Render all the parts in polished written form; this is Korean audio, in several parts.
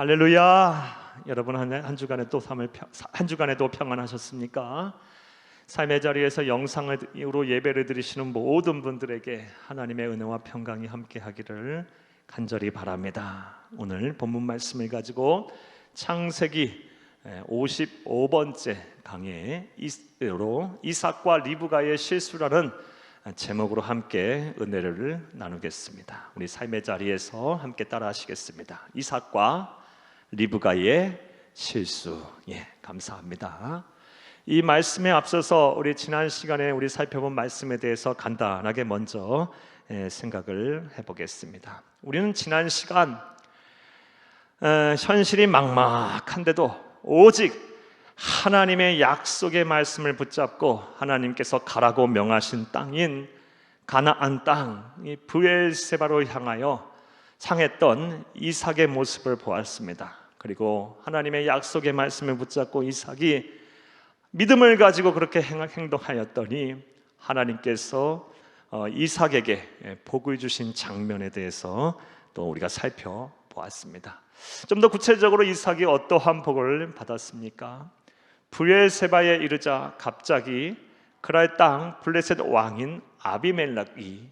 할렐루야. 여러분 한 주간에도 평안하셨습니까? 삶의 자리에서 영상으로 예배를 드리시는 모든 분들에게 하나님의 은혜와 평강이 함께하기를 간절히 바랍니다. 오늘 본문 말씀을 가지고 창세기 55번째 강해로 이삭과 리브가의 실수라는 제목으로 함께 은혜를 나누겠습니다. 우리 삶의 자리에서 함께 따라하시겠습니다. 이삭과 리브가의 실수. 감사합니다. 이 말씀에 앞서서 우리 지난 시간에 우리 살펴본 말씀에 대해서 간단하게 먼저 생각을 해보겠습니다. 우리는 지난 시간 현실이 막막한데도 오직 하나님의 약속의 말씀을 붙잡고 하나님께서 가라고 명하신 땅인 가나안 땅 브엘세바로 향했던 이삭의 모습을 보았습니다. 그리고 하나님의 약속의 말씀을 붙잡고 이삭이 믿음을 가지고 그렇게 행동하였더니 하나님께서 이삭에게 복을 주신 장면에 대해서 또 우리가 살펴보았습니다. 좀 더 구체적으로 이삭이 어떠한 복을 받았습니까? 브엘세바에 이르자 갑자기 그랄 땅 블레셋 왕인 아비멜렉이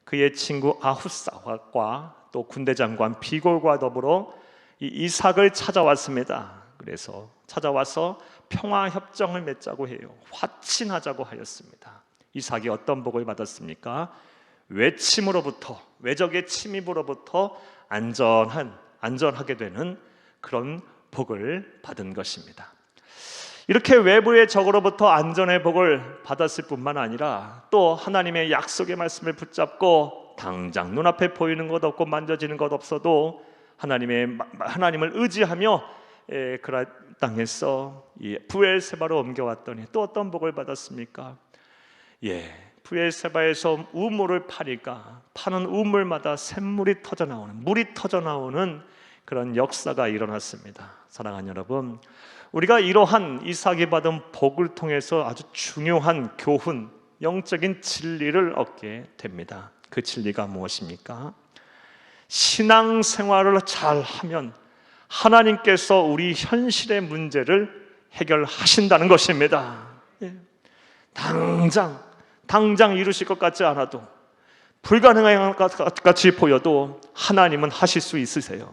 그의 친구 아후사와 또 군대 장관 비골과 더불어 이삭을 찾아왔습니다. 그래서 찾아와서 평화 협정을 맺자고 해요. 화친하자고 하였습니다. 이삭이 어떤 복을 받았습니까? 외적의 침입으로부터 안전하게 되는 그런 복을 받은 것입니다. 이렇게 외부의 적으로부터 안전의 복을 받았을 뿐만 아니라 또 하나님의 약속의 말씀을 붙잡고 당장 눈앞에 보이는 것 없고 만져지는 것 없어도 하나님을 의지하며 그랄 땅에서 브엘세바로 옮겨왔더니 또 어떤 복을 받았습니까? 브엘세바에서 우물을 파는 우물마다 샘물이 물이 터져 나오는 그런 역사가 일어났습니다. 사랑하는 여러분, 우리가 이러한 이삭이 받은 복을 통해서 아주 중요한 교훈, 영적인 진리를 얻게 됩니다. 그 진리가 무엇입니까? 신앙생활을 잘하면 하나님께서 우리 현실의 문제를 해결하신다는 것입니다. 당장 이루실 것 같지 않아도, 불가능한 것 같이 보여도 하나님은 하실 수 있으세요.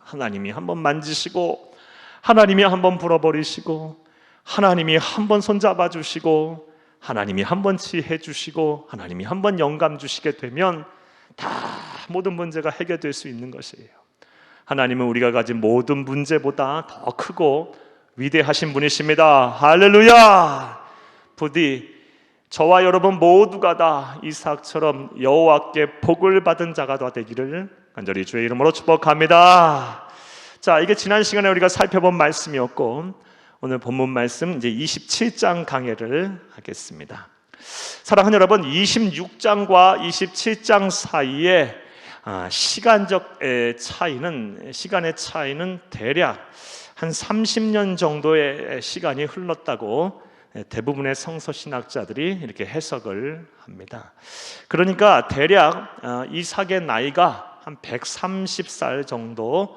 하나님이 한번 만지시고, 하나님이 한번 불어버리시고, 하나님이 한번 손잡아 주시고, 하나님이 한번 지혜 주시고, 하나님이 한번 영감 주시게 되면 다 모든 문제가 해결될 수 있는 것이에요. 하나님은 우리가 가진 모든 문제보다 더 크고 위대하신 분이십니다. 할렐루야! 부디 저와 여러분 모두가 다 이삭처럼 여호와께 복을 받은 자가 다 되기를 간절히 주의 이름으로 축복합니다. 자, 이게 지난 시간에 우리가 살펴본 말씀이었고, 오늘 본문 말씀 이제 27장 강해를 하겠습니다. 사랑하는 여러분, 26장과 27장 사이에 시간의 차이는 대략 한 30년 정도의 시간이 흘렀다고 대부분의 성서신학자들이 이렇게 해석을 합니다. 그러니까 대략 이삭의 나이가 한 130살 정도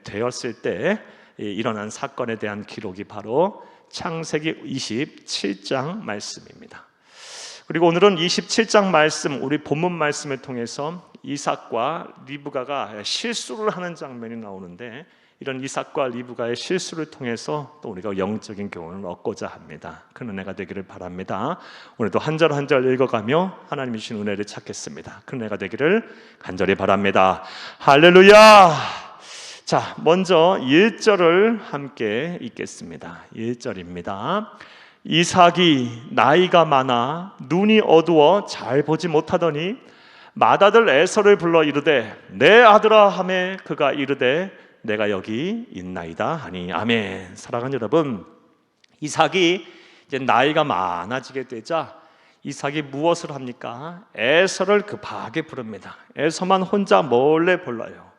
되었을 때 일어난 사건에 대한 기록이 바로 창세기 27장 말씀입니다. 그리고 오늘은 27장 말씀, 우리 본문 말씀을 통해서 이삭과 리브가가 실수를 하는 장면이 나오는데, 이런 이삭과 리브가의 실수를 통해서 또 우리가 영적인 교훈을 얻고자 합니다. 그 은혜가 되기를 바랍니다. 오늘도 한 절 한 절 읽어가며 하나님이 주신 은혜를 찾겠습니다. 그 은혜가 되기를 간절히 바랍니다. 할렐루야! 자, 먼저 1절을 함께 읽겠습니다. 1절입니다. 이삭이 나이가 많아 눈이 어두워 잘 보지 못하더니 맏아들 에서를 불러 이르되 내 아들아 하매 그가 이르되 내가 여기 있나이다 하니. 아멘. 사랑하는 여러분, 이삭이 이제 나이가 많아지게 되자 이삭이 무엇을 합니까? 에서를 급하게 부릅니다. 에서만 혼자 몰래 불러요.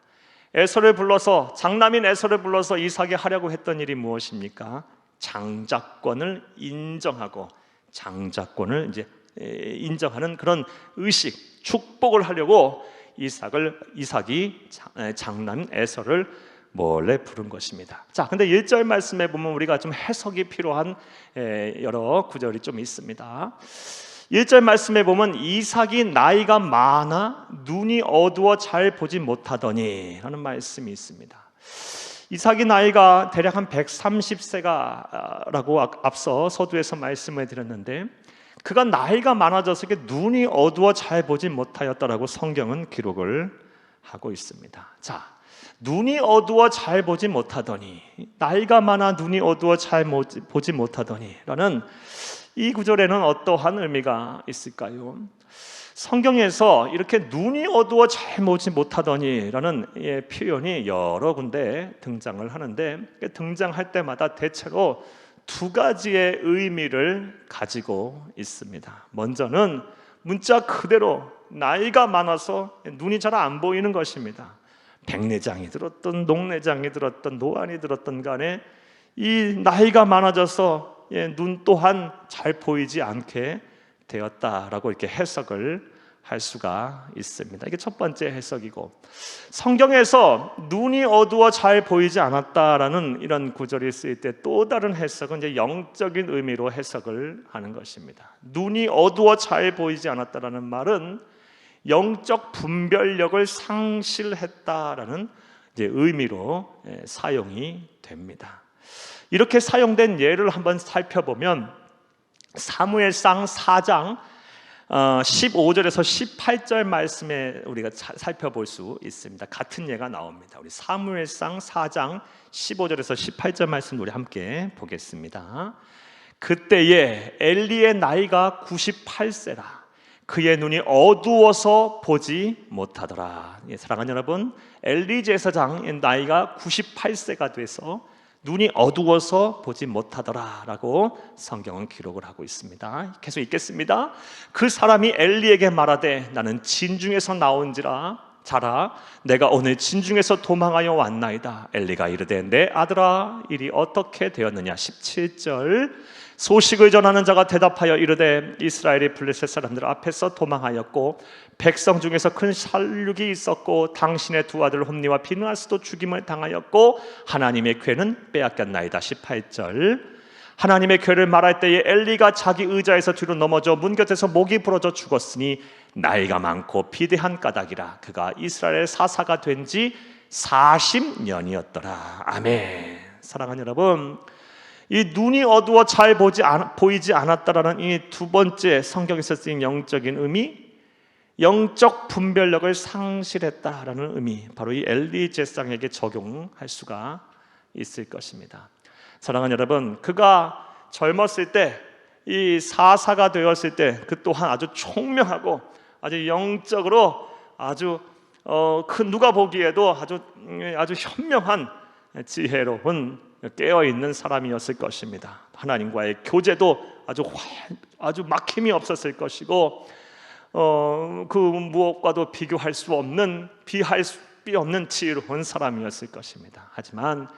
에서를 불러서, 장남인 에서를 불러서 이삭이 하려고 했던 일이 무엇입니까? 장자권을 인정하고 장자권을 이제 인정하는 그런 의식, 축복을 하려고 이삭이 장남 에서를 몰래 부른 것입니다. 자, 근데 1절 말씀에 보면 우리가 좀 해석이 필요한 여러 구절이 좀 있습니다. 1절 말씀에 보면 이삭이 나이가 많아 눈이 어두워 잘 보지 못하더니 라는 말씀이 있습니다. 이삭이 나이가 대략 한 130세가라고 앞서 서두에서 말씀을 드렸는데, 그가 나이가 많아져서 눈이 어두워 잘 보지 못하였다라고 성경은 기록을 하고 있습니다. 자, 눈이 어두워 잘 보지 못하더니, 나이가 많아 눈이 어두워 잘 보지 못하더니 라는 이 구절에는 어떠한 의미가 있을까요? 성경에서 이렇게 눈이 어두워 잘 보지 못하더니 라는 표현이 여러 군데 등장을 하는데, 등장할 때마다 대체로 두 가지의 의미를 가지고 있습니다. 먼저는 문자 그대로 나이가 많아서 눈이 잘 안 보이는 것입니다. 백내장이 들었던 녹내장이 들었던 노안이 들었던 간에 이 나이가 많아져서 눈 또한 잘 보이지 않게 되었다라고 이렇게 해석을 할 수가 있습니다. 이게 첫 번째 해석이고, 성경에서 눈이 어두워 잘 보이지 않았다라는 이런 구절이 쓰일 때 또 다른 해석은 이제 영적인 의미로 해석을 하는 것입니다. 눈이 어두워 잘 보이지 않았다라는 말은 영적 분별력을 상실했다라는 이제 의미로 사용이 됩니다. 이렇게 사용된 예를 한번 살펴보면 사무엘상 4장 15절에서 18절 말씀에 우리가 살펴볼 수 있습니다. 같은 예가 나옵니다. 우리 사무엘상 4장 15절에서 18절 말씀 우리 함께 보겠습니다. 그때에 엘리의 나이가 98세라 그의 눈이 어두워서 보지 못하더라. 사랑하는 여러분, 엘리 제사장의 나이가 98세가 돼서 눈이 어두워서 보지 못하더라라고 성경은 기록을 하고 있습니다. 계속 읽겠습니다. 그 사람이 엘리에게 말하되 나는 진중에서 나온지라 자라 내가 오늘 진중에서 도망하여 왔나이다. 엘리가 이르되 내 아들아 일이 어떻게 되었느냐. 17절 소식을 전하는 자가 대답하여 이르되 이스라엘이 블레셋 사람들 앞에서 도망하였고 백성 중에서 큰 살육이 있었고 당신의 두 아들 홈니와 비느하스도 죽임을 당하였고 하나님의 궤는 빼앗겼나이다. 18절 하나님의 궤를 말할 때에 엘리가 자기 의자에서 뒤로 넘어져 문 곁에서 목이 부러져 죽었으니 나이가 많고 비대한 까닭이라 그가 이스라엘 사사가 된 지 40년이었더라. 아멘. 사랑하는 여러분, 이 눈이 어두워 잘 보이지 않았다라는 이 두 번째 성경에서 쓰인 영적인 의미, 영적 분별력을 상실했다라는 의미, 바로 이 엘리 제사장에게 적용할 수가 있을 것입니다. 사랑하는 여러분, 그가 젊었을 때, 이 사사가 되었을 때 그 또한 아주 총명하고 아주 영적으로 아주 누가 보기에도 아주 현명한 지혜로운 깨어있는 사람이었을 것입니다. 하나님과의 교제도 아주 막힘이 없었을 것이고 그 무엇과도 비교할 수 없는 비할 수 없는 지혜로운 사람이었을 것입니다. 하지만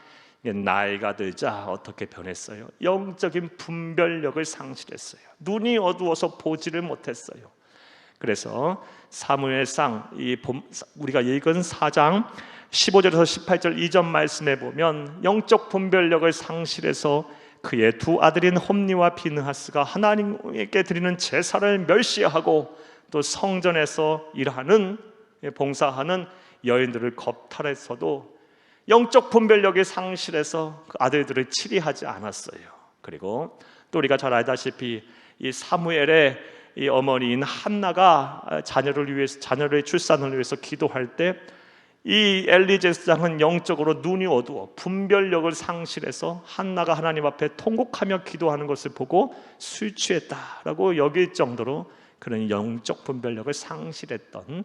나이가 들자 어떻게 변했어요? 영적인 분별력을 상실했어요. 눈이 어두워서 보지를 못했어요. 그래서 사무엘상 우리가 읽은 4장 15절에서 18절 이전 말씀에 보면 영적 분별력을 상실해서 그의 두 아들인 홈니와 비느하스가 하나님께 드리는 제사를 멸시하고 또 성전에서 일하는 봉사하는 여인들을 겁탈해서도 영적 분별력이 상실해서 그 아들들을 치리하지 않았어요. 그리고 또 우리가 잘 알다시피 이 사무엘의 이 어머니인 한나가 자녀를 출산을 위해서 기도할 때 이 엘리 제사장은 영적으로 눈이 어두워 분별력을 상실해서 한나가 하나님 앞에 통곡하며 기도하는 것을 보고 술 취했다라고 여길 정도로 그런 영적 분별력을 상실했던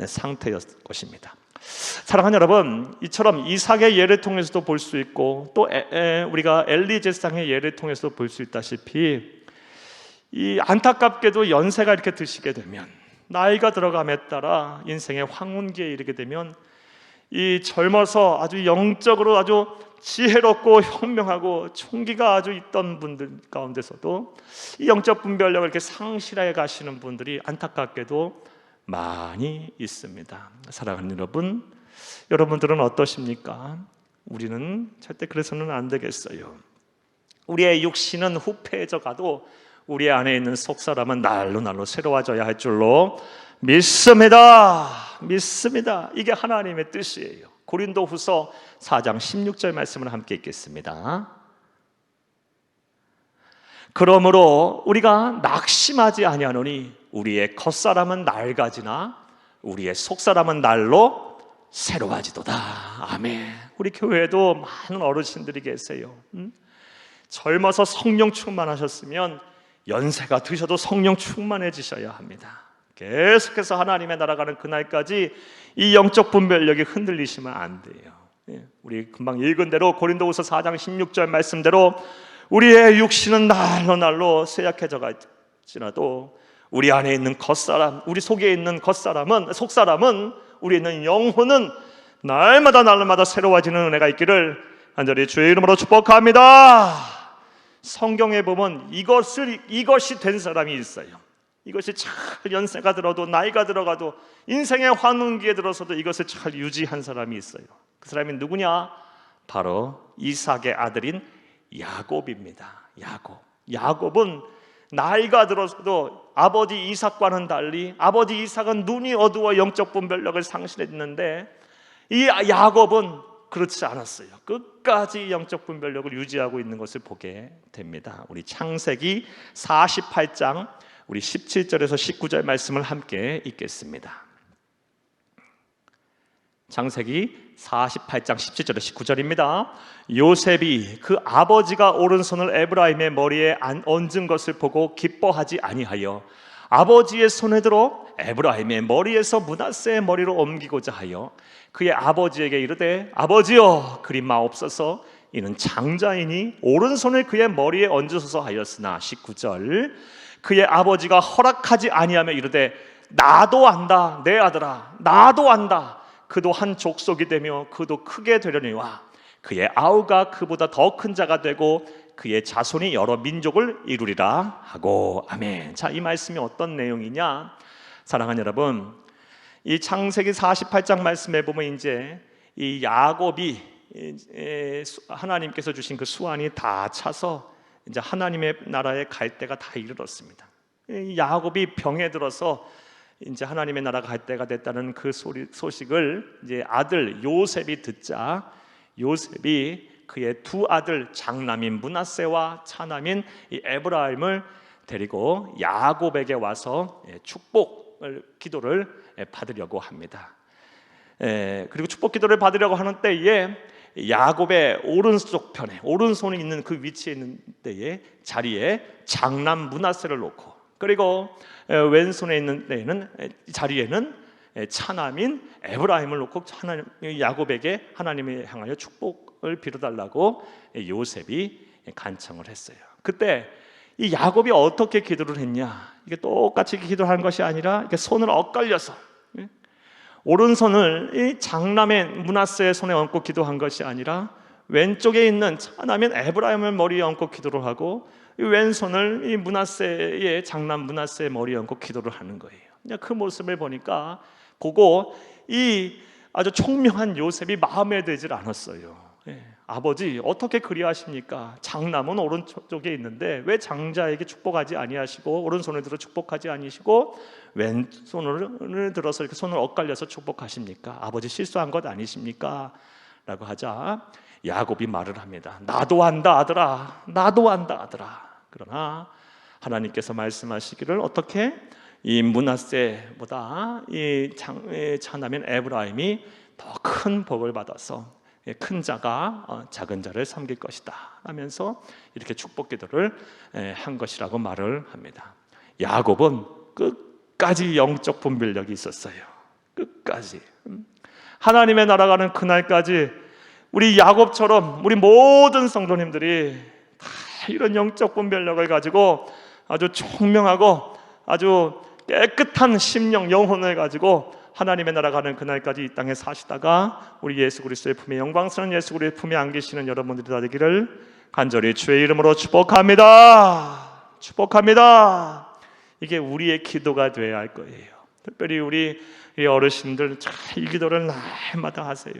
상태였을 것입니다. 사랑하는 여러분, 이처럼 이삭의 예를 통해서도 볼 수 있고 또 우리가 엘리 제사장의 예를 통해서도 볼 수 있다시피 이 안타깝게도 연세가 이렇게 드시게 되면 나이가 들어감에 따라 인생의 황혼기에 이르게 되면 이 젊어서 아주 영적으로 아주 지혜롭고 현명하고 총기가 아주 있던 분들 가운데서도 이 영적 분별력을 이렇게 상실해 가시는 분들이 안타깝게도 많이 있습니다. 사랑하는 여러분, 여러분들은 어떠십니까? 우리는 절대 그래서는 안 되겠어요. 우리의 육신은 후패해져 가도 우리 안에 있는 속사람은 날로 날로 새로워져야 할 줄로 믿습니다. 믿습니다. 이게 하나님의 뜻이에요. 고린도후서 4장 16절 말씀을 함께 읽겠습니다. 그러므로 우리가 낙심하지 아니하노니 우리의 겉사람은 낡아지나 우리의 속사람은 날로 새로워지도다. 아멘. 우리 교회에도 많은 어르신들이 계세요. 젊어서 성령 충만하셨으면 연세가 드셔도 성령 충만해지셔야 합니다. 계속해서 하나님의 나라 가는 그날까지 이 영적 분별력이 흔들리시면 안 돼요. 우리 금방 읽은 대로 고린도후서 4장 16절 말씀대로 우리의 육신은 날로 날로 쇠약해져 갈지라도 우리 안에 있는 겉사람, 우리 속에 있는 겉사람은, 속사람은, 우리 있는 영혼은 날마다 날마다 새로워지는 은혜가 있기를 간절히 주의 이름으로 축복합니다. 성경에 보면 이것이 된 사람이 있어요. 이것이 잘 연세가 들어도 나이가 들어가도 인생의 환웅기에 들어서도 이것을 잘 유지한 사람이 있어요. 그 사람이 누구냐? 바로 이삭의 아들인 야곱입니다. 야곱은 나이가 들어서도 아버지 이삭과는 달리 아버지 이삭은 눈이 어두워 영적 분별력을 상실했는데 이 야곱은 그렇지 않았어요. 끝까지 영적 분별력을 유지하고 있는 것을 보게 됩니다. 우리 창세기 48장 우리 17절에서 19절 말씀을 함께 읽겠습니다. 창세기 48장 17절에서 19절입니다. 요셉이 그 아버지가 오른손을 에브라임의 머리에 얹은 것을 보고 기뻐하지 아니하여 아버지의 손에 들어 에브라임의 머리에서 므낫세의 머리로 옮기고자 하여 그의 아버지에게 이르되 아버지여 그리 마옵소서 이는 장자이니 오른손을 그의 머리에 얹으소서 하였으나 19절 그의 아버지가 허락하지 아니하며 이르되 나도 안다 내 아들아 나도 안다 그도 한 족속이 되며 그도 크게 되려니와 그의 아우가 그보다 더 큰 자가 되고 그의 자손이 여러 민족을 이루리라 하고 아멘. 자, 이 말씀이 어떤 내용이냐? 사랑하는 여러분, 이 창세기 48장 말씀에 보면 이제 이 야곱이 하나님께서 주신 그 수완이 다 차서 이제 하나님의 나라에 갈 때가 다 이르렀습니다. 이 야곱이 병에 들어서 이제 하나님의 나라가 갈 때가 됐다는 그 소식을 이제 아들 요셉이 듣자 요셉이 그의 두 아들 장남인 므낫세와 차남인 이 에브라임을 데리고 야곱에게 와서 축복을 기도를 받으려고 합니다. 그리고 축복 기도를 받으려고 하는 때에 야곱의 오른쪽 편에 오른손이 있는 그 위치에 있는 때에 자리에 장남 므낫세를 놓고 그리고 왼손에 있는 데에는 자리에는 차남인 에브라임을 놓고 야곱에게 하나님을 향하여 축복을 빌어달라고 요셉이 간청을 했어요. 그때 이 야곱이 어떻게 기도를 했냐? 이게 똑같이 기도한 것이 아니라 이렇게 손을 엇갈려서 오른손을 이 장남의 므낫세의 손에 얹고 기도한 것이 아니라 왼쪽에 있는 차남인 에브라임을 머리에 얹고 기도를 하고 이 왼손을 이 므낫세의 장남 므낫세의 머리에 얹고 기도를 하는 거예요. 그 모습을 보니까 보고 이 아주 총명한 요셉이 마음에 들질 않았어요. 아버지 어떻게 그리하십니까? 장남은 오른쪽에 있는데 왜 장자에게 축복하지 아니하시고 오른손을 들어 축복하지 아니시고 왼손을 들어서 이렇게 손을 엇갈려서 축복하십니까? 아버지 실수한 것 아니십니까? 라고 하자 야곱이 말을 합니다. 나도 안다 아들아 나도 안다 아들아. 그러나 하나님께서 말씀하시기를 어떻게? 이 므낫세보다 이 차남인 에브라임이 더 큰 복을 받아서 큰 자가 작은 자를 섬길 것이다 하면서 이렇게 축복 기도를 한 것이라고 말을 합니다. 야곱은 끝까지 영적 분별력이 있었어요. 끝까지 하나님의 나라가는 그날까지 우리 야곱처럼 우리 모든 성도님들이 다 이런 영적 분별력을 가지고 아주 총명하고 아주 깨끗한 심령 영혼을 가지고 하나님의 나라 가는 그날까지 이 땅에 사시다가 우리 예수 그리스도의 품에 영광스러운 예수 그리스도의 품에 안기시는 여러분들이 다 되기를 간절히 주의 이름으로 축복합니다. 축복합니다. 이게 우리의 기도가 되어야 할 거예요. 특별히 우리 어르신들 잘 이 기도를 날마다 하세요.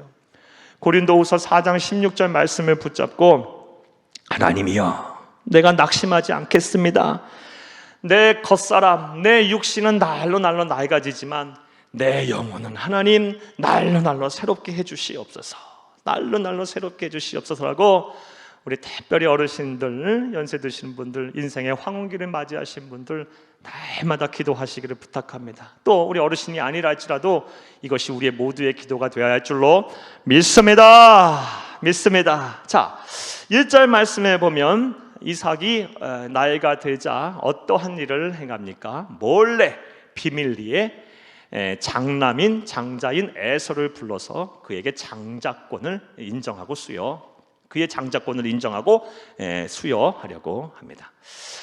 고린도후서 4장 16절 말씀을 붙잡고 하나님이여 내가 낙심하지 않겠습니다. 내 겉사람 내 육신은 날로 낡아지지만 내 영혼은 하나님 날로 새롭게 해주시옵소서. 날로 새롭게 해주시옵소서라고 우리 특별히 어르신들, 연세 드신 분들, 인생의 황혼기를 맞이하신 분들 날마다 기도하시기를 부탁합니다. 또 우리 어르신이 아니라 할지라도 이것이 우리의 모두의 기도가 되어야 할 줄로 믿습니다. 자, 1절 말씀에 보면 이삭이 나이가 들자 어떠한 일을 행합니까? 몰래 비밀리에 장자인 에서를 불러서 그에게 장자권을 인정하고 수여하려고 합니다.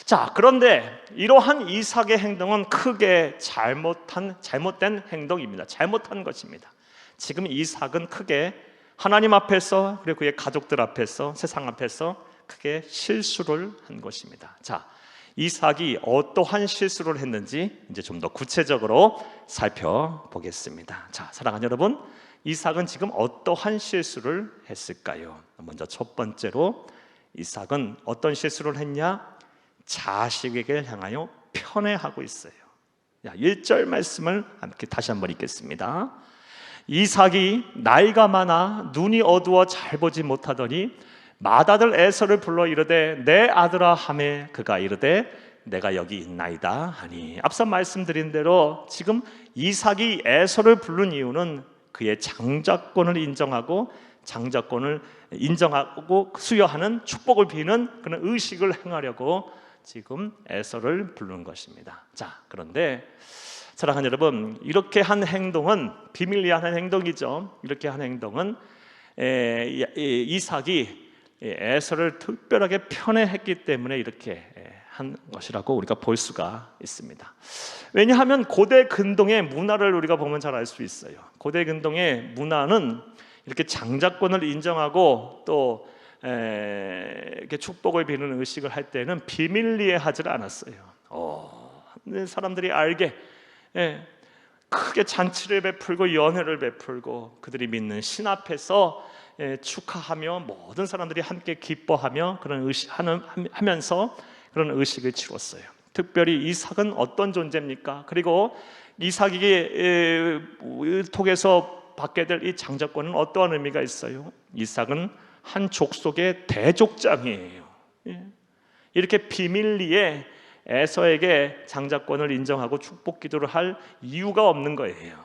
자, 그런데 이러한 이삭의 행동은 크게 잘못된 행동입니다. 잘못한 것입니다. 지금 이삭은 크게 하나님 앞에서 그리고 그의 가족들 앞에서 세상 앞에서 크게 실수를 한 것입니다. 자, 이삭이 어떠한 실수를 했는지 이제 좀 더 구체적으로 살펴보겠습니다. 자, 사랑하는 여러분, 이삭은 지금 어떠한 실수를 했을까요? 먼저 첫 번째로 이삭은 어떤 실수를 했냐? 자식에게 향하여 편애하고 있어요. 1절 말씀을 함께 다시 한번 읽겠습니다. 이삭이 나이가 많아 눈이 어두워 잘 보지 못하더니 맏아들 에서를 불러 이르되 내 아들아 하매 그가 이르되 내가 여기 있나이다 하니, 앞서 말씀드린 대로 지금 이삭이 에서를 부른 이유는 그의 장자권을 인정하고 수여하는 축복을 비는 그런 의식을 행하려고 지금 에서를 부른 것입니다. 자, 그런데 사랑하는 여러분, 이렇게 한 행동은 비밀리한 행동이죠. 이렇게 한 행동은 이삭이 에서를 특별하게 편애했기 때문에 이렇게 한 것이라고 우리가 볼 수가 있습니다. 왜냐하면 고대 근동의 문화를 우리가 보면 잘 알 수 있어요. 고대 근동의 문화는 이렇게 장자권을 인정하고 또 이렇게 축복을 비는 의식을 할 때는 비밀리에 하질 않았어요. 사람들이 알게 크게 잔치를 베풀고 연회를 베풀고 그들이 믿는 신 앞에서 축하하며 모든 사람들이 함께 기뻐하며 그런 하면서 그런 의식을 치렀어요. 특별히 이삭은 어떤 존재입니까? 그리고 이삭에게 통해서 받게 될 이 장자권은 어떠한 의미가 있어요? 이삭은 한 족속의 대족장이에요. 이렇게 비밀리에 에서에게 장자권을 인정하고 축복 기도를 할 이유가 없는 거예요.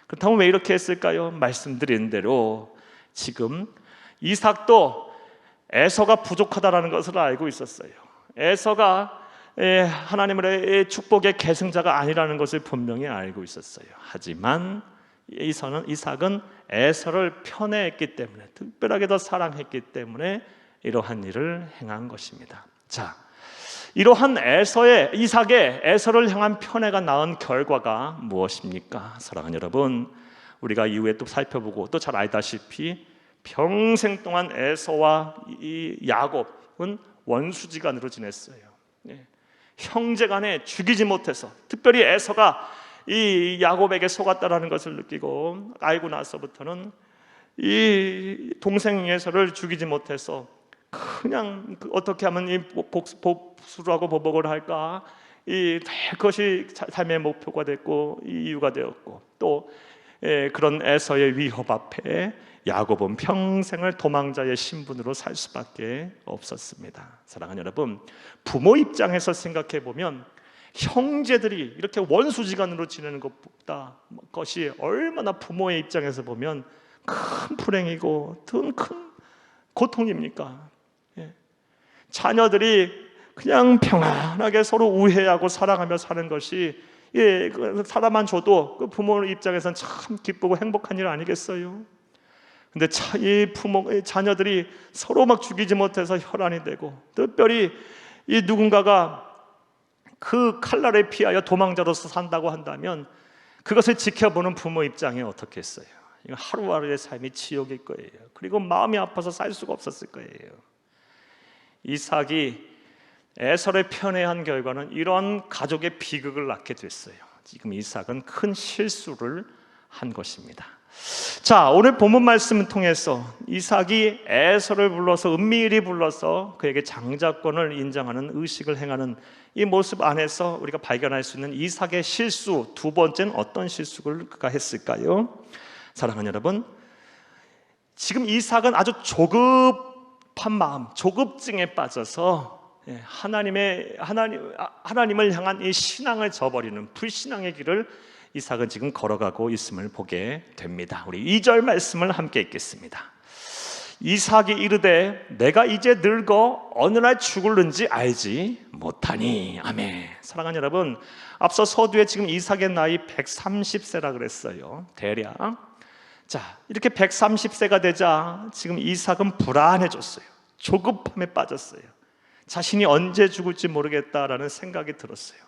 그렇다면 왜 이렇게 했을까요? 말씀드린 대로 지금 이삭도 에서가 부족하다는 것을 알고 있었어요. 에서가 하나님의 축복의 계승자가 아니라는 것을 분명히 알고 있었어요. 하지만 이삭은 에서를 편애했기 때문에, 특별하게 더 사랑했기 때문에 이러한 일을 행한 것입니다. 자, 이러한 이삭의 에서를 향한 편애가 낳은 결과가 무엇입니까? 사랑하는 여러분, 우리가 이후에 또 살펴보고 또 잘 알다시피 평생 동안 에서와 이 야곱은 원수지간으로 지냈어요. 형제간에 죽이지 못해서, 특별히 에서가 이 야곱에게 속았다라는 것을 느끼고 알고 나서부터는 이 동생 에서를 죽이지 못해서 그냥 어떻게 하면 이 복수를 하고 보복을 할까, 그것이 삶의 목표가 됐고 이유가 되었고, 또 그런 에서의 위협 앞에 야곱은 평생을 도망자의 신분으로 살 수밖에 없었습니다. 사랑하는 여러분, 부모 입장에서 생각해 보면 형제들이 이렇게 원수지간으로 지내는 것이 얼마나 부모의 입장에서 보면 큰 불행이고 큰 고통입니까? 자녀들이 그냥 평안하게 서로 우애하고 사랑하며 사는 것이 사람만 줘도 그 부모 입장에서는 참 기쁘고 행복한 일 아니겠어요? 근데 이 자녀들이 서로 막 죽이지 못해서 혈안이 되고, 특별히 이 누군가가 그 칼날에 피하여 도망자로서 산다고 한다면 그것을 지켜보는 부모 입장에 어떻겠어요? 하루하루의 삶이 지옥일 거예요. 그리고 마음이 아파서 살 수가 없었을 거예요. 이삭이 에서를 편애한 결과는 이런 가족의 비극을 낳게 됐어요. 지금 이삭은 큰 실수를 한 것입니다. 자, 오늘 본문 말씀을 통해서 이삭이 에서를 불러서 은밀히 불러서 그에게 장자권을 인정하는 의식을 행하는 이 모습 안에서 우리가 발견할 수 있는 이삭의 실수, 두 번째는 어떤 실수를 그가 했을까요? 사랑하는 여러분, 지금 이삭은 아주 조급한 마음, 조급증에 빠져서 하나님을 향한 이 신앙을 저버리는 불신앙의 길을 이삭은 지금 걸어가고 있음을 보게 됩니다. 우리 2절 말씀을 함께 읽겠습니다. 이삭이 이르되 내가 이제 늙어 어느 날 죽을는지 알지 못하니. 아멘. 사랑하는 여러분, 앞서 서두에 지금 이삭의 나이 130세라 그랬어요. 대략. 자, 이렇게 130세가 되자 지금 이삭은 불안해졌어요. 조급함에 빠졌어요. 자신이 언제 죽을지 모르겠다라는 생각이 들었어요.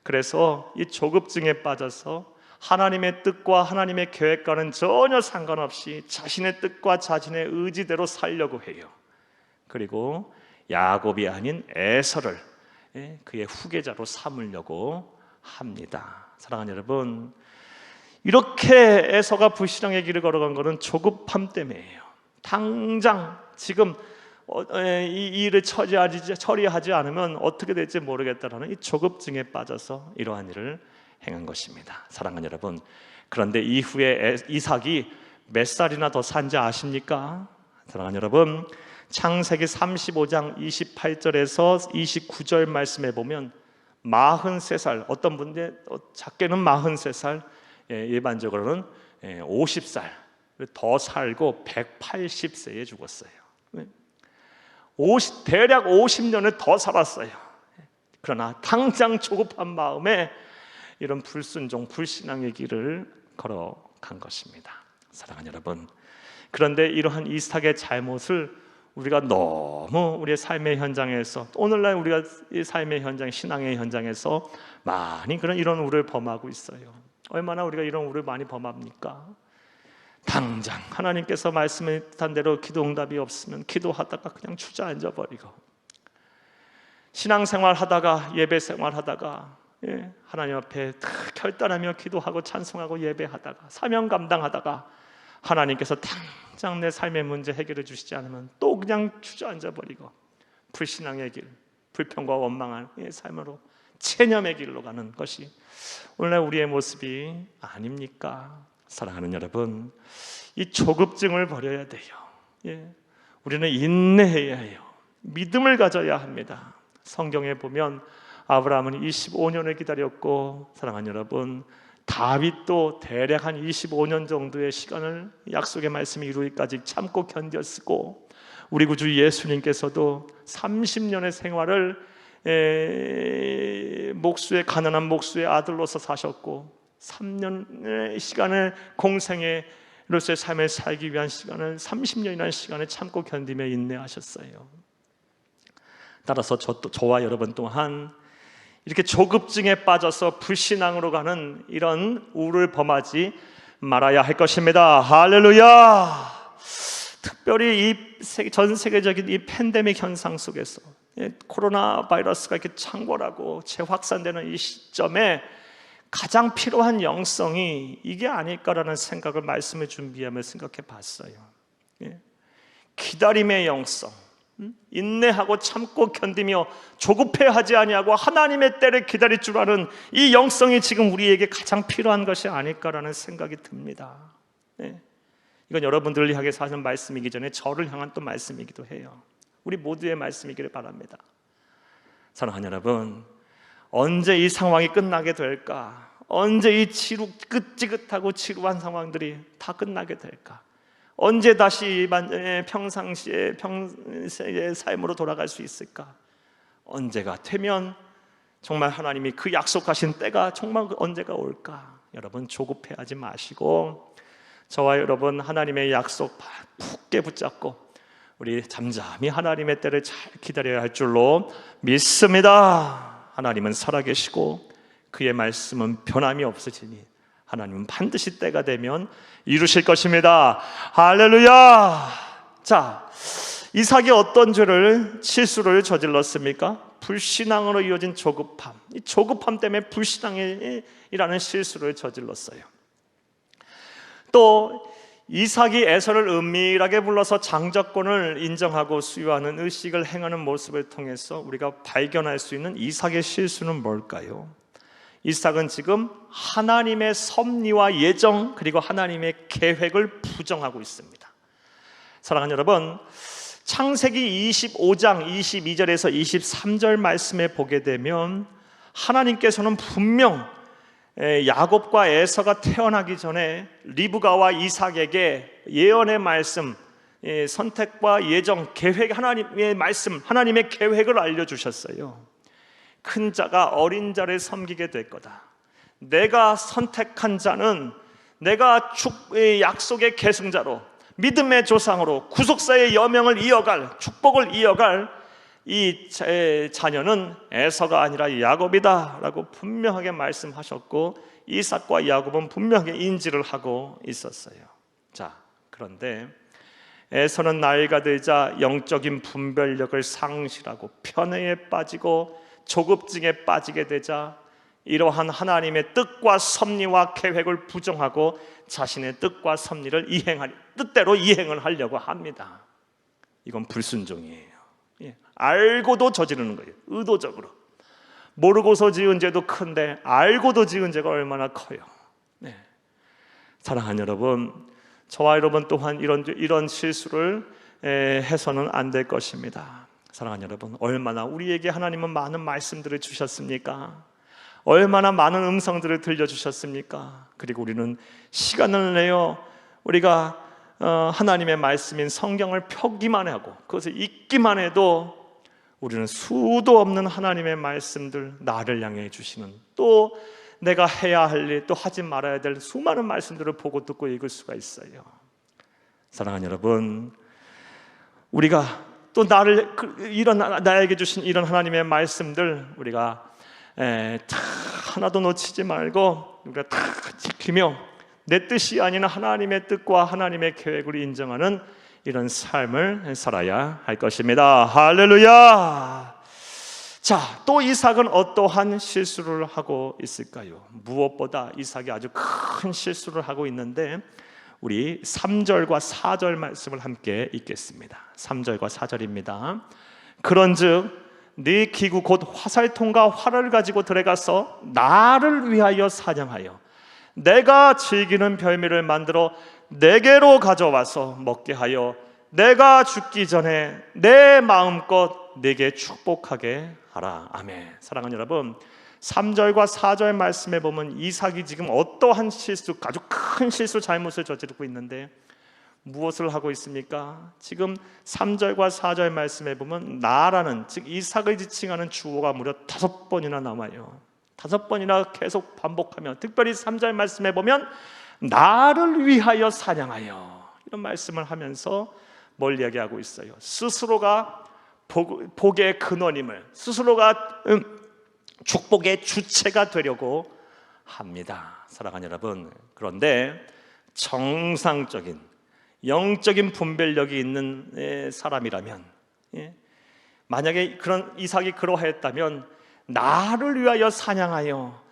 그래서 이 조급증에 빠져서 하나님의 뜻과 하나님의 계획과는 전혀 상관없이 자신의 뜻과 자신의 의지대로 살려고 해요. 그리고 야곱이 아닌 에서를 그의 후계자로 삼으려고 합니다. 사랑하는 여러분, 이렇게 에서가 불신앙의 길을 걸어간 것은 조급함 때문이에요. 당장 지금 이 일을 처리하지 않으면 어떻게 될지 모르겠다라는 이 조급증에 빠져서 이러한 일을 행한 것입니다. 사랑하는 여러분, 그런데 이후에 이삭이 몇 살이나 더 산지 아십니까? 사랑하는 여러분, 창세기 35장 28절에서 29절 말씀에 보면 43살, 어떤 분들 작게는 43살, 일반적으로는 50살 더 살고 180세에 죽었어요. 대략 50년을 더 살았어요. 그러나 당장 조급한 마음에 이런 불순종, 불신앙의 길을 걸어간 것입니다. 사랑하는 여러분, 그런데 이러한 이삭의 잘못을 우리가 너무 우리의 삶의 현장에서, 오늘날 우리가 이 삶의 현장, 신앙의 현장에서 많이 이런 우를 범하고 있어요. 얼마나 우리가 이런 우를 많이 범합니까? 당장 하나님께서 말씀한 대로 기도 응답이 없으면 기도하다가 그냥 주저앉아 버리고, 신앙생활 하다가, 예배 생활 하다가, 하나님 앞에 결단하며 기도하고 찬송하고 예배하다가, 사명 감당하다가 하나님께서 당장 내 삶의 문제 해결해 주시지 않으면 또 그냥 주저앉아 버리고 불신앙의 길, 불평과 원망한 삶으로 체념의 길로 가는 것이 오늘날 우리의 모습이 아닙니까? 사랑하는 여러분, 이 조급증을 버려야 돼요. 우리는 인내해야 해요. 믿음을 가져야 합니다. 성경에 보면 아브라함은 25년을 기다렸고, 사랑하는 여러분, 다윗도 대략 한 25년 정도의 시간을 약속의 말씀이 이루기까지 참고 견뎠고, 우리 구주 예수님께서도 30년의 생활을 가난한 목수의 아들로서 사셨고, 3년의 시간을 공생애로서의 삶을 살기 위한 시간을 30년이라는 시간을 참고 견디며 인내하셨어요. 따라서 저와 여러분 또한 이렇게 조급증에 빠져서 불신앙으로 가는 이런 우를 범하지 말아야 할 것입니다. 할렐루야! 특별히 이 전 세계적인 이 팬데믹 현상 속에서 코로나 바이러스가 이렇게 창궐하고 재확산되는 이 시점에 가장 필요한 영성이 이게 아닐까라는 생각을 말씀을 준비하며 생각해 봤어요. 기다림의 영성, 인내하고 참고 견디며 조급해하지 아니하고 하나님의 때를 기다릴 줄 아는 이 영성이 지금 우리에게 가장 필요한 것이 아닐까라는 생각이 듭니다. 이건 여러분들을 향해서 하는 말씀이기 전에 저를 향한 또 말씀이기도 해요. 우리 모두의 말씀이기를 바랍니다. 사랑하는 여러분, 언제 이 상황이 끝나게 될까? 언제 이 찌긋하고 지루한 상황들이 다 끝나게 될까? 언제 다시 평상시의 삶으로 돌아갈 수 있을까? 언제가 되면 정말 하나님이 그 약속하신 때가 정말 언제가 올까? 여러분, 조급해하지 마시고 저와 여러분 하나님의 약속 굳게 붙잡고 우리 잠잠히 하나님의 때를 잘 기다려야 할 줄로 믿습니다. 하나님은 살아계시고 그의 말씀은 변함이 없으시니 하나님은 반드시 때가 되면 이루실 것입니다. 할렐루야! 자, 이삭이 어떤 실수를 저질렀습니까? 불신앙으로 이어진 조급함. 이 조급함 때문에 불신앙이라는 실수를 저질렀어요. 또 이삭이 에서를 은밀하게 불러서 장자권을 인정하고 수여하는 의식을 행하는 모습을 통해서 우리가 발견할 수 있는 이삭의 실수는 뭘까요? 이삭은 지금 하나님의 섭리와 예정 그리고 하나님의 계획을 부정하고 있습니다. 사랑하는 여러분, 창세기 25장 22절에서 23절 말씀에 보게 되면 하나님께서는 분명 야곱과 에서가 태어나기 전에 리브가와 이삭에게 예언의 말씀, 선택과 예정, 계획, 하나님의 말씀, 하나님의 계획을 알려주셨어요. 큰 자가 어린 자를 섬기게 될 거다. 내가 선택한 자는 내가 약속의 계승자로, 믿음의 조상으로 구속사의 여명을 이어갈, 축복을 이어갈 이 자녀는 에서가 아니라 야곱이다 라고 분명하게 말씀하셨고, 이삭과 야곱은 분명하게 인지를 하고 있었어요. 자, 그런데 에서는 나이가 들자 영적인 분별력을 상실하고 편애에 빠지고 조급증에 빠지게 되자 이러한 하나님의 뜻과 섭리와 계획을 부정하고 자신의 뜻과 섭리를 뜻대로 이행을 하려고 합니다. 이건 불순종이에요. 알고도 저지르는 거예요. 의도적으로. 모르고서 지은 죄도 큰데 알고도 지은 죄가 얼마나 커요. 사랑하는 여러분, 저와 여러분 또한 이런 실수를 해서는 안 될 것입니다. 사랑하는 여러분, 얼마나 우리에게 하나님은 많은 말씀들을 주셨습니까? 얼마나 많은 음성들을 들려주셨습니까? 그리고 우리는 시간을 내어 우리가 하나님의 말씀인 성경을 펴기만 하고 그것을 읽기만 해도 우리는 수도 없는 하나님의 말씀들, 나를 향해 주시는, 또 내가 해야 할 일, 또 하지 말아야 될 수많은 말씀들을 보고 듣고 읽을 수가 있어요. 사랑하는 여러분, 우리가 또 나에게 주신 이런 하나님의 말씀들 우리가 하나도 놓치지 말고 우리가 다 지키며 내 뜻이 아닌 하나님의 뜻과 하나님의 계획을 인정하는 이런 삶을 살아야 할 것입니다. 할렐루야. 자, 또 이삭은 어떠한 실수를 하고 있을까요? 무엇보다 이삭이 아주 큰 실수를 하고 있는데 우리 3절과 4절 말씀을 함께 읽겠습니다. 3절과 4절입니다. 그런즉 네 기구 곧 화살통과 활을 가지고 들어가서 나를 위하여 사냥하여 내가 즐기는 별미를 만들어 내게로 가져와서 먹게 하여 내가 죽기 전에 내 마음껏 내게 축복하게 하라. 아멘. 사랑하는 여러분, 3절과 4절 말씀에 보면 이삭이 지금 어떠한 실수, 아주 큰 실수, 잘못을 저지르고 있는데 무엇을 하고 있습니까? 지금 3절과 4절 말씀에 보면 나라는, 즉 이삭을 지칭하는 주어가 무려 5번이나 나와요. 5번이나 계속 반복하며, 특별히 3절 말씀에 보면 나를 위하여 사냥하여, 이런 말씀을 하면서 뭘 이야기하고 있어요? 스스로가 복의 근원임을, 스스로가 축복의 주체가 되려고 합니다. 사랑하는 여러분, 그런데 정상적인 영적인 분별력이 있는 사람이라면, 만약에 그런 이삭이 그러했다면 나를 위하여 사냥하여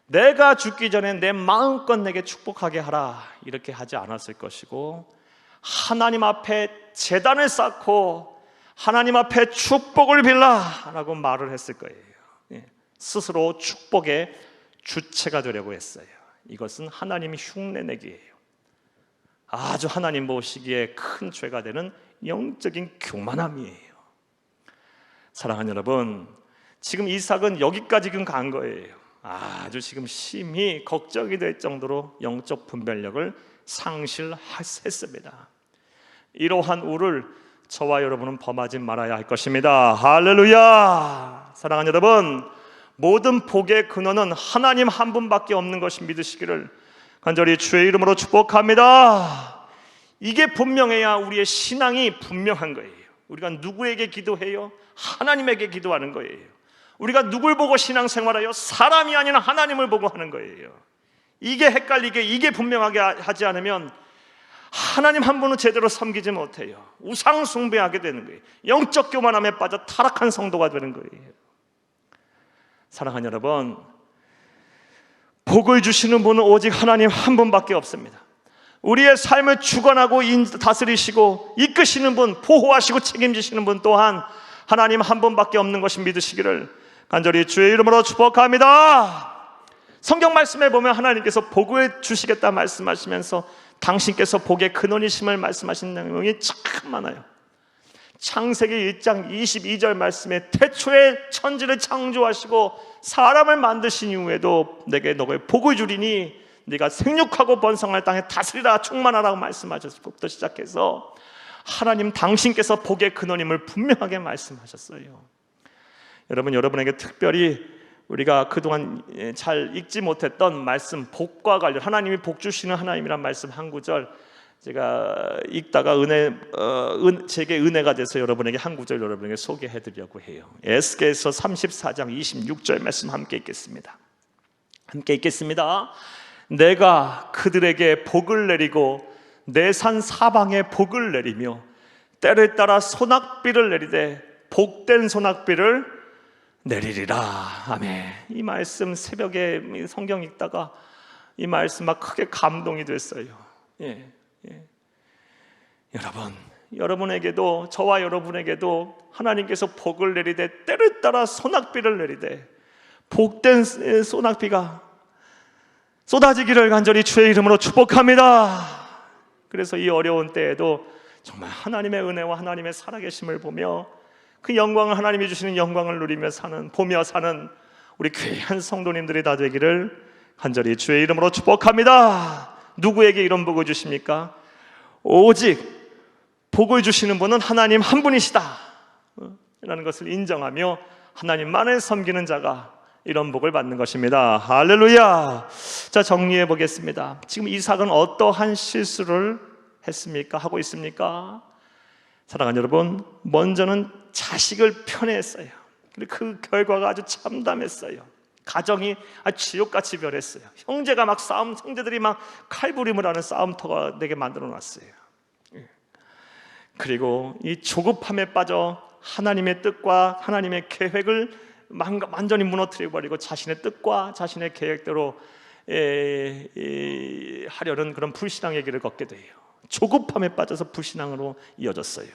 내가 죽기 전에 내 마음껏 내게 축복하게 하라, 이렇게 하지 않았을 것이고 하나님 앞에 제단을 쌓고 하나님 앞에 축복을 빌라라고 말을 했을 거예요. 스스로 축복의 주체가 되려고 했어요. 이것은 하나님이 흉내내기예요. 아주 하나님 보시기에 큰 죄가 되는 영적인 교만함이에요. 사랑하는 여러분, 지금 이삭은 여기까지 지금 간 거예요. 아주 지금 심히 걱정이 될 정도로 영적 분별력을 상실했습니다. 이러한 우를 저와 여러분은 범하지 말아야 할 것입니다. 할렐루야. 사랑하는 여러분, 모든 복의 근원은 하나님 한 분밖에 없는 것을 믿으시기를 간절히 주의 이름으로 축복합니다. 이게 분명해야 우리의 신앙이 분명한 거예요. 우리가 누구에게 기도해요? 하나님에게 기도하는 거예요. 우리가 누굴 보고 신앙생활해요? 사람이 아닌 하나님을 보고 하는 거예요. 이게 헷갈리게, 이게 분명하게 하지 않으면 하나님 한 분은 제대로 섬기지 못해요. 우상 숭배하게 되는 거예요. 영적 교만함에 빠져 타락한 성도가 되는 거예요. 사랑하는 여러분, 복을 주시는 분은 오직 하나님 한 분밖에 없습니다. 우리의 삶을 주관하고 다스리시고 이끄시는 분, 보호하시고 책임지시는 분 또한 하나님 한 분밖에 없는 것을 믿으시기를 간절히 주의 이름으로 축복합니다. 성경 말씀에 보면 하나님께서 복을 주시겠다 말씀하시면서 당신께서 복의 근원이심을 말씀하신 내용이 참 많아요. 창세기 1장 22절 말씀에 태초에 천지를 창조하시고 사람을 만드신 이후에도 내게 너의 복을 주리니 네가 생육하고 번성할 땅에 다스리라 충만하라고 말씀하셨부터 시작해서 하나님 당신께서 복의 근원임을 분명하게 말씀하셨어요. 여러분에게 특별히 우리가 그동안 잘 읽지 못했던 말씀, 복과 관련, 하나님이 복 주시는 하나님이란 말씀 한 구절 제가 읽다가 제게 은혜가 돼서 여러분에게 한 구절 여러분에게 소개해드리려고 해요. 에스겔서 34장 26절 말씀 함께 읽겠습니다. 내가 그들에게 복을 내리고 내 산 사방에 복을 내리며 때를 따라 소낙비를 내리되 복된 소낙비를 내리리라. 아멘. 이 말씀 새벽에 성경 읽다가 이 말씀 막 크게 감동이 됐어요. 여러분에게도, 저와 여러분에게도 하나님께서 복을 내리되 때를 따라 소낙비를 내리되 복된 소낙비가 쏟아지기를 간절히 주의 이름으로 축복합니다. 그래서 이 어려운 때에도 정말 하나님의 은혜와 하나님의 살아계심을 보며 그 영광을, 하나님이 주시는 영광을 누리며 보며 사는 우리 귀한 성도님들이 다 되기를 간절히 주의 이름으로 축복합니다. 누구에게 이런 복을 주십니까? 오직 복을 주시는 분은 하나님 한 분이시다 라는 것을 인정하며 하나님만을 섬기는 자가 이런 복을 받는 것입니다. 할렐루야. 자, 정리해 보겠습니다. 지금 이삭은 어떠한 실수를 했습니까? 하고 있습니까? 사랑하는 여러분, 먼저는 자식을 편애했어요. 그 결과가 아주 참담했어요. 가정이 지옥같이 변했어요. 형제들이 막 칼부림을 하는 싸움터가 되게 만들어 놨어요. 그리고 이 조급함에 빠져 하나님의 뜻과 하나님의 계획을 완전히 무너뜨려 버리고 자신의 뜻과 자신의 계획대로 하려는 그런 불신앙의 길을 걷게 돼요. 조급함에 빠져서 불신앙으로 이어졌어요.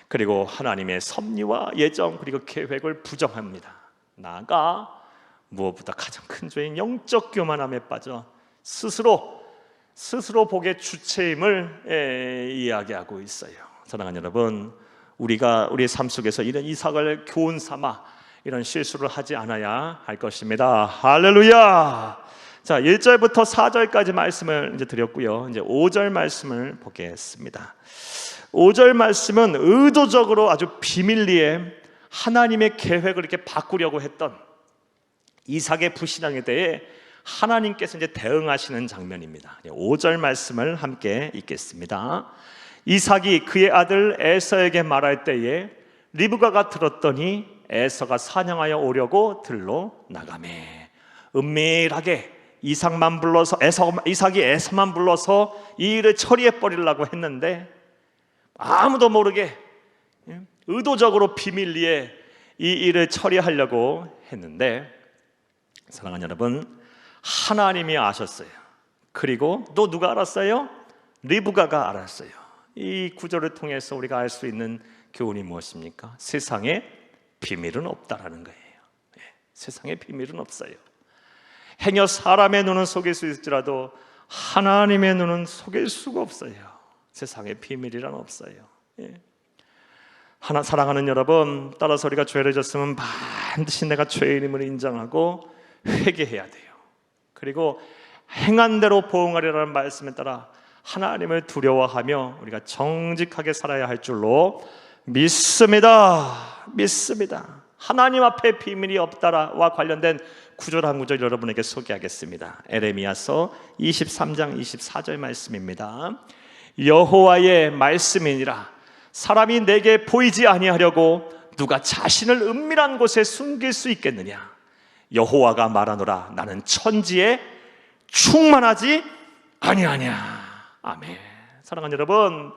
그리고 하나님의 섭리와 예정 그리고 계획을 부정합니다. 나아가 무엇보다 가장 큰 죄인 영적 교만함에 빠져 스스로 복의 주체임을 이야기하고 있어요. 사랑하는 여러분, 우리가 우리의 삶 속에서 이런 이삭을 교훈 삼아 이런 실수를 하지 않아야 할 것입니다. 할렐루야. 자, 1절부터 4절까지 말씀을 이제 드렸고요. 이제 5절 말씀을 보겠습니다. 5절 말씀은 의도적으로 아주 비밀리에 하나님의 계획을 이렇게 바꾸려고 했던 이삭의 불신앙에 대해 하나님께서 이제 대응하시는 장면입니다. 5절 말씀을 함께 읽겠습니다. 이삭이 그의 아들 에서에게 말할 때에 리브가가 들었더니 에서가 사냥하여 오려고 들로 나가매. 은밀하게 이삭이 에서만 불러서 이 일을 처리해 버리려고 했는데 아무도 모르게 의도적으로 비밀리에 이 일을 처리하려고 했는데, 사랑하는 여러분, 하나님이 아셨어요. 그리고 또 누가 알았어요? 리브가가 알았어요. 이 구절을 통해서 우리가 알 수 있는 교훈이 무엇입니까? 세상에 비밀은 없다라는 거예요. 세상에 비밀은 없어요. 행여 사람의 눈은 속일 수 있을지라도 하나님의 눈은 속일 수가 없어요. 세상에 비밀이란 없어요. 사랑하는 여러분, 따라서 우리가 죄를 졌으면 반드시 내가 죄인임을 인정하고 회개해야 돼요. 그리고 행한 대로 보응하리라는 말씀에 따라 하나님을 두려워하며 우리가 정직하게 살아야 할 줄로 믿습니다. 하나님 앞에 비밀이 없다와 관련된 구절 한 구절 여러분에게 소개하겠습니다. 에레미야서 23장 24절 말씀입니다. 여호와의 말씀이니라. 사람이 내게 보이지 아니하려고 누가 자신을 은밀한 곳에 숨길 수 있겠느냐. 여호와가 말하노라. 나는 천지에 충만하지 아니하냐. 아멘. 사랑하는 여러분,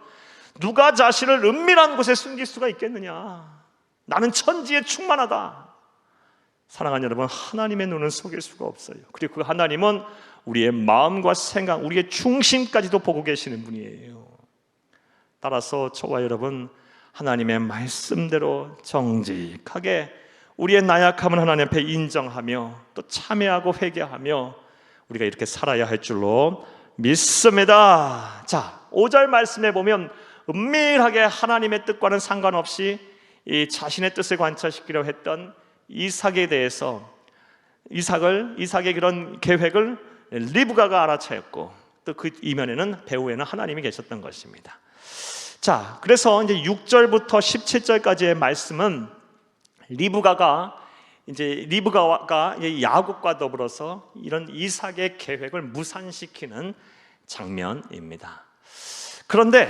누가 자신을 은밀한 곳에 숨길 수가 있겠느냐. 나는 천지에 충만하다. 사랑하는 여러분, 하나님의 눈은 속일 수가 없어요. 그리고 그 하나님은 우리의 마음과 생각, 우리의 중심까지도 보고 계시는 분이에요. 따라서 저와 여러분, 하나님의 말씀대로 정직하게 우리의 나약함을 하나님 앞에 인정하며 또 참회하고 회개하며 우리가 이렇게 살아야 할 줄로 믿습니다. 자, 5절 말씀에 보면 은밀하게 하나님의 뜻과는 상관없이 이 자신의 뜻을 관철시키려 했던 이삭에 대해서 이삭의 그런 계획을 리브가가 알아차렸고 또 그 이면에는 배후에는 하나님이 계셨던 것입니다. 자, 그래서 이제 6절부터 17절까지의 말씀은 리브가가 야곱과 더불어서 이런 이삭의 계획을 무산시키는 장면입니다. 그런데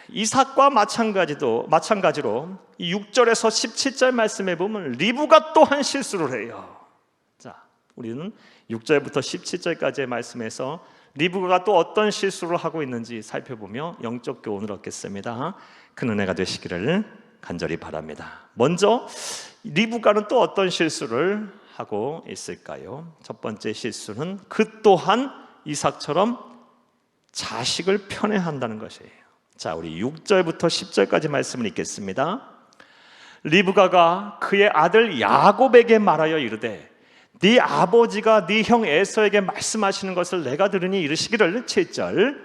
이삭과 마찬가지로 이 6절에서 17절 말씀에 보면 리브가 또한 실수를 해요. 자, 우리는 6절부터 17절까지의 말씀에서 리브가가 또 어떤 실수를 하고 있는지 살펴보며 영적 교훈을 얻겠습니다. 큰 은혜가 되시기를 간절히 바랍니다. 먼저 리브가는 또 어떤 실수를 하고 있을까요? 첫 번째 실수는 그 또한 이삭처럼 자식을 편애한다는 것이에요. 자, 우리 6절부터 10절까지 말씀을 읽겠습니다. 리브가가 그의 아들 야곱에게 말하여 이르되 네 아버지가 네 형 에서에게 말씀하시는 것을 내가 들으니 이르시기를 7절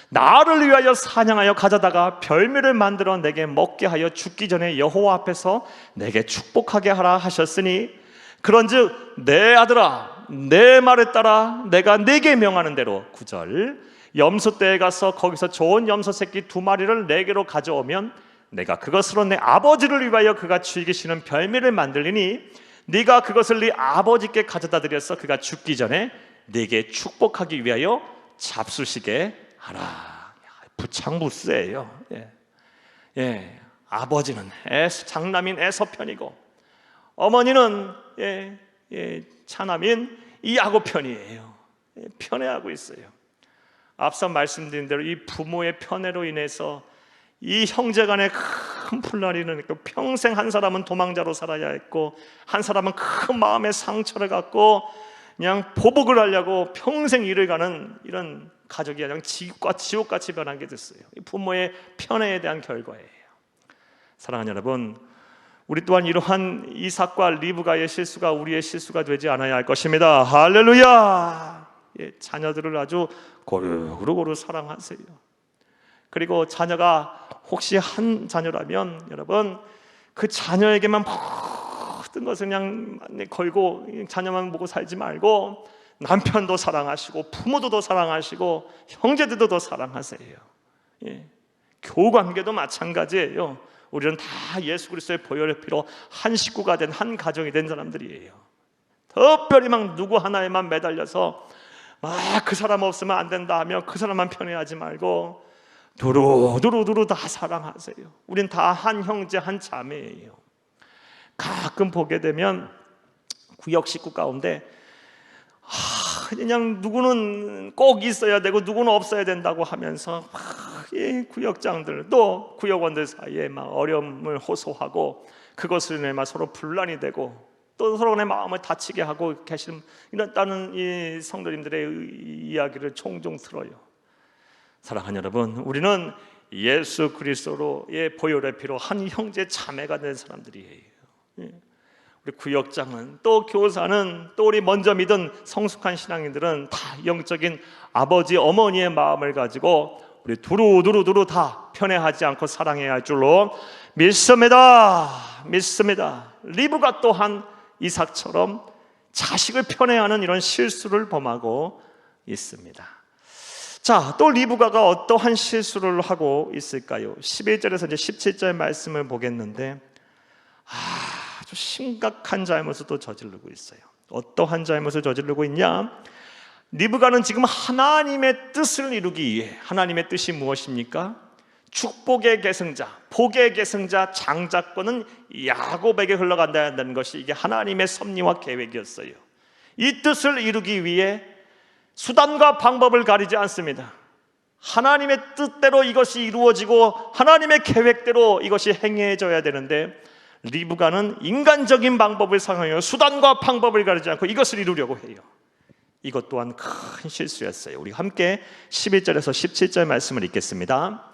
나를 위하여 사냥하여 가져다가 별미를 만들어 내게 먹게 하여 죽기 전에 여호와 앞에서 내게 축복하게 하라 하셨으니 그런즉 내 아들아 내 말에 따라 내가 네게 명하는 대로 9절 염소떼에 가서 거기서 좋은 염소 새끼 2마리를 내게로 가져오면 내가 그것으로 내 아버지를 위하여 그가 즐기시는 별미를 만들리니 네가 그것을 네 아버지께 가져다 드려서 그가 죽기 전에 네게 축복하기 위하여 잡수시게 하라. 부창부스예요. 아버지는 장남인 에서 편이고 어머니는 차남인 이 야곱 편이에요. 편애하고 있어요. 앞서 말씀드린 대로 이 부모의 편애로 인해서 이 형제간에 큰 분란이 일어나고 평생 한 사람은 도망자로 살아야 했고 한 사람은 큰 마음의 상처를 갖고 그냥 보복을 하려고 평생 일을 가는 이런 가족이 그냥 지옥같이 변하게 됐어요. 부모의 편애에 대한 결과예요. 사랑하는 여러분, 우리 또한 이러한 이삭과 리브가의 실수가 우리의 실수가 되지 않아야 할 것입니다. 할렐루야. 자녀들을 아주 고루고루 사랑하세요. 그리고 자녀가 혹시 한 자녀라면 여러분 그 자녀에게만 모든 것을 그냥 걸고 자녀만 보고 살지 말고 남편도 사랑하시고 부모도 더 사랑하시고 형제들도 더 사랑하세요. 교우관계도 마찬가지예요. 우리는 다 예수 그리스도의 보혈의 피로 한 식구가 된 한 가정이 된 사람들이에요. 특별히 막 누구 하나에만 매달려서 그 사람 없으면 안 된다 하며 그 사람만 편애하지 말고 두루두루 다 사랑하세요. 우린 다 한 형제 한 자매예요. 가끔 보게 되면 구역 식구 가운데 그냥 누구는 꼭 있어야 되고 누구는 없어야 된다고 하면서 구역장들 또 구역원들 사이에 막 어려움을 호소하고 그것을 인해 막 서로 분란이 되고 또 서로의 마음을 다치게 하고 계신 이렇다는 이 성도님들의 이야기를 종종 들어요. 사랑하는 여러분, 우리는 예수 그리스도로의 보혈의 피로 한 형제 자매가 된 사람들이에요. 우리 구역장은 또 교사는 또 우리 먼저 믿은 성숙한 신앙인들은 다 영적인 아버지 어머니의 마음을 가지고 우리 두루두루 다 편애하지 않고 사랑해야 할 줄로 믿습니다. 리브가 또한 이삭처럼 자식을 편애하는 이런 실수를 범하고 있습니다. 자, 또 리브가가 어떠한 실수를 하고 있을까요? 11절에서 이제 17절 말씀을 보겠는데 아주 심각한 잘못을 또 저지르고 있어요. 어떠한 잘못을 저지르고 있냐? 리브가는 지금 하나님의 뜻을 이루기 위해, 하나님의 뜻이 무엇입니까? 축복의 계승자, 복의 계승자 장자권은 야곱에게 흘러간다는 것이 이게 하나님의 섭리와 계획이었어요. 이 뜻을 이루기 위해 수단과 방법을 가리지 않습니다. 하나님의 뜻대로 이것이 이루어지고 하나님의 계획대로 이것이 행해져야 되는데 리브가는 인간적인 방법을 사용하여 수단과 방법을 가리지 않고 이것을 이루려고 해요. 이것 또한 큰 실수였어요. 우리 함께 11절에서 17절 말씀을 읽겠습니다.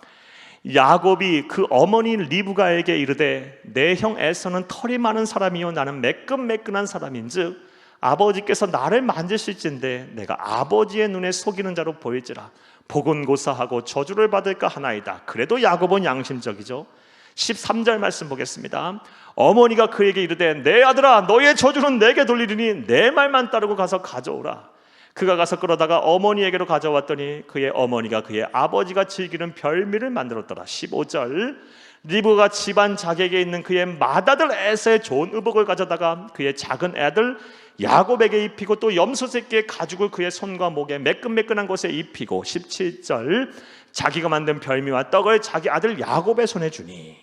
야곱이 그 어머니 리브가에게 이르되 내 형 에서는 털이 많은 사람이요 나는 매끈매끈한 사람인즉 아버지께서 나를 만지실진데 내가 아버지의 눈에 속이는 자로 보일지라 보곤고사하고 저주를 받을까 하나이다. 그래도 야곱은 양심적이죠. 13절 말씀 보겠습니다. 어머니가 그에게 이르되 내 아들아 너의 저주는 내게 돌리리니 내 말만 따르고 가서 가져오라. 그가 가서 끌어다가 어머니에게로 가져왔더니 그의 어머니가 그의 아버지가 즐기는 별미를 만들었더라. 15절 리브가 집안 자객에 있는 그의 맏아들 에서의 좋은 의복을 가져다가 그의 작은 애들 야곱에게 입히고 또 염소 새끼의 가죽을 그의 손과 목에 매끈매끈한 곳에 입히고 17절 자기가 만든 별미와 떡을 자기 아들 야곱의 손에 주니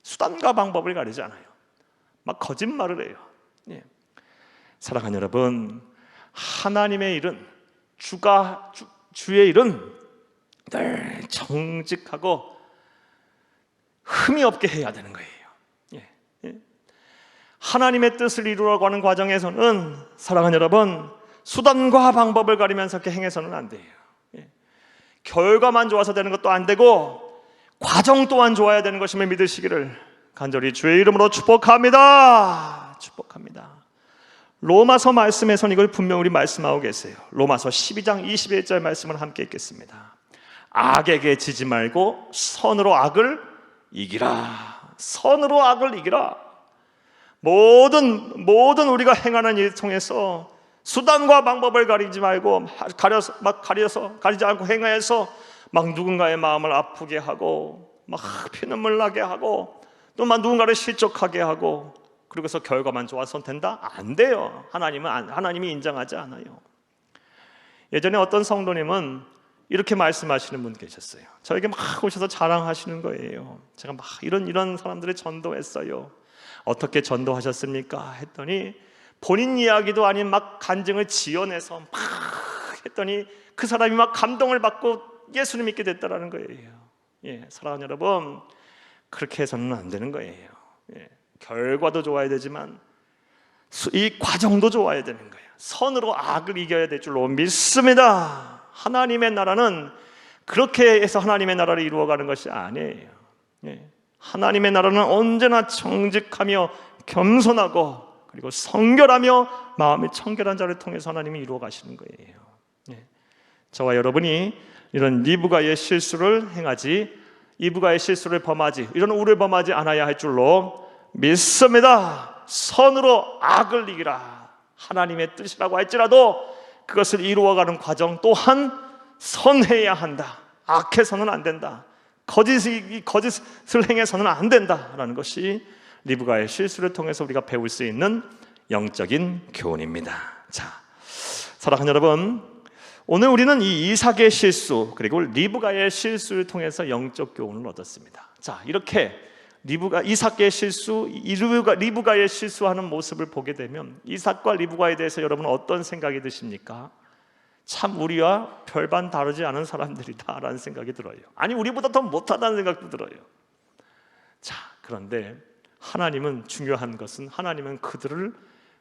수단과 방법을 가리지 않아요. 막 거짓말을 해요. 예. 사랑하는 여러분, 하나님의 일은 주의 일은 늘 정직하고 흠이 없게 해야 되는 거예요. 예. 예. 하나님의 뜻을 이루려고 하는 과정에서는 사랑하는 여러분, 수단과 방법을 가리면서 이렇게 행해서는 안 돼요. 예. 결과만 좋아서 되는 것도 안 되고 과정 또한 좋아야 되는 것임을 믿으시기를 간절히 주의 이름으로 축복합니다. 축복합니다. 로마서 말씀에서는 이걸 분명히 우리 말씀하고 계세요. 로마서 12장 21절 말씀을 함께 읽겠습니다. 악에게 지지 말고 선으로 악을 이기라. 선으로 악을 이기라. 모든 우리가 행하는 일 통해서 수단과 방법을 가리지 말고 가리지 않고 행하여서 막 누군가의 마음을 아프게 하고 막 피눈물 나게 하고 또 막 누군가를 실족하게 하고 그러고서 결과만 좋아서 된다? 안 돼요. 하나님이 인정하지 않아요. 예전에 어떤 성도님은 이렇게 말씀하시는 분 계셨어요. 저에게 막 오셔서 자랑하시는 거예요. 제가 막 이런 사람들을 전도했어요. 어떻게 전도하셨습니까? 했더니 본인 이야기도 아닌 막 간증을 지어내서 막 했더니 그 사람이 막 감동을 받고 예수를 믿게 됐다라는 거예요. 예, 사랑하는 여러분, 그렇게 해서는 안 되는 거예요. 예, 결과도 좋아야 되지만 이 과정도 좋아야 되는 거예요. 선으로 악을 이겨야 될 줄로 믿습니다. 하나님의 나라는 그렇게 해서 하나님의 나라를 이루어가는 것이 아니에요. 예, 하나님의 나라는 언제나 정직하며 겸손하고 그리고 성결하며 마음이 청결한 자를 통해서 하나님이 이루어 가시는 거예요. 예, 저와 여러분이 이런 리브가의 실수를 행하지 이브가의 실수를 범하지 이런 우를 범하지 않아야 할 줄로 믿습니다. 선으로 악을 이기라. 하나님의 뜻이라고 할지라도 그것을 이루어가는 과정 또한 선해야 한다. 악해서는 안 된다. 거짓을 행해서는 안 된다라는 것이 리브가의 실수를 통해서 우리가 배울 수 있는 영적인 교훈입니다. 자, 사랑하는 여러분, 오늘 우리는 이 이삭의 실수 그리고 리브가의 실수를 통해서 영적 교훈을 얻었습니다. 자, 이렇게 이삭의 실수, 리브가의 실수하는 모습을 보게 되면 이삭과 리브가에 대해서 여러분은 어떤 생각이 드십니까? 참 우리와 별반 다르지 않은 사람들이다라는 생각이 들어요. 아니, 우리보다 더 못하다는 생각도 들어요. 자, 그런데 하나님은 중요한 것은 하나님은 그들을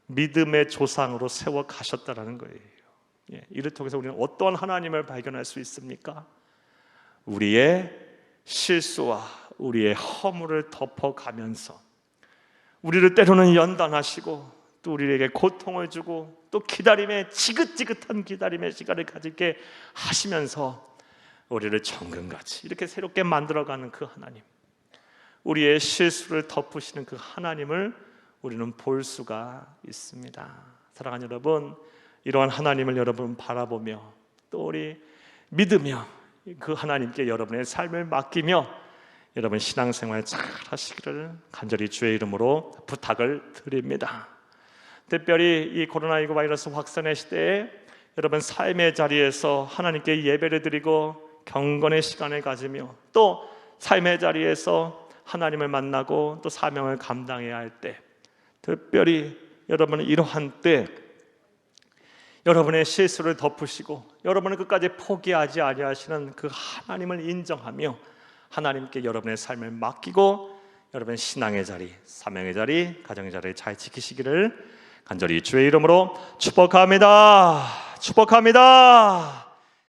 믿음의 조상으로 세워 가셨다라는 거예요. 예, 이를 통해서 우리는 어떤 하나님을 발견할 수 있습니까? 우리의 실수와 우리의 허물을 덮어가면서 우리를 때로는 연단하시고 또 우리에게 고통을 주고 또 지긋지긋한 기다림의 시간을 가지게 하시면서 우리를 정금같이 이렇게 새롭게 만들어가는 그 하나님, 우리의 실수를 덮으시는 그 하나님을 우리는 볼 수가 있습니다. 사랑하는 여러분, 이러한 하나님을 여러분 바라보며 또 우리 믿으며 그 하나님께 여러분의 삶을 맡기며 여러분 신앙생활 잘 하시기를 간절히 주의 이름으로 부탁을 드립니다. 특별히 이 코로나19 바이러스 확산의 시대에 여러분 삶의 자리에서 하나님께 예배를 드리고 경건의 시간을 가지며 또 삶의 자리에서 하나님을 만나고 또 사명을 감당해야 할 때, 특별히 여러분은 이러한 때 여러분의 실수를 덮으시고 여러분을 끝까지 포기하지 아니하시는 그 하나님을 인정하며 하나님께 여러분의 삶을 맡기고 여러분의 신앙의 자리, 사명의 자리, 가정의 자리를 잘 지키시기를 간절히 주의 이름으로 축복합니다. 축복합니다.